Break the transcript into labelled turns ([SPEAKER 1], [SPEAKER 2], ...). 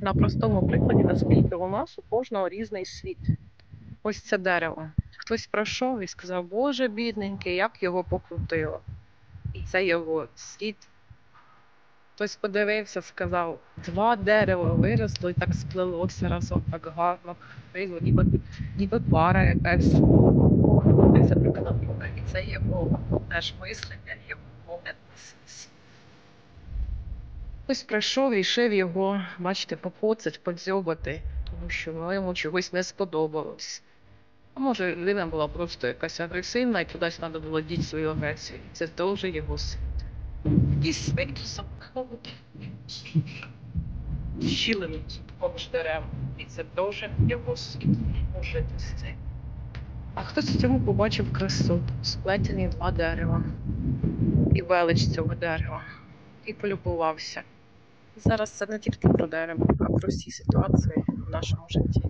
[SPEAKER 1] на простому прикладі, наскільки у нас у кожного різний світ. Ось це дерево. Хтось пройшов і сказав, Боже, бідненький, як його покрутило. І це його світ. Хтось подивився, сказав, 2 дерева виросло і так сплелося разом, так гарно, ніби пара якась. І це його теж мислення, його погляд на світ. Хтось прийшов і рішив його, бачите, покоцать, подзьобати, тому що йому чогось не сподобалось. А може, людина була просто якась агресивна і кудись треба було діти свою агресію. Це теж його світ. Якісь свинки замкнути. Щілини поміж дерев. І це теж його світ. Може, це. А хтось в цьому побачив красу. Сплетені 2 дерева. І велич цього дерева. І полюбувався. Зараз це не тільки про дерево, а про всі ситуації в нашому житті.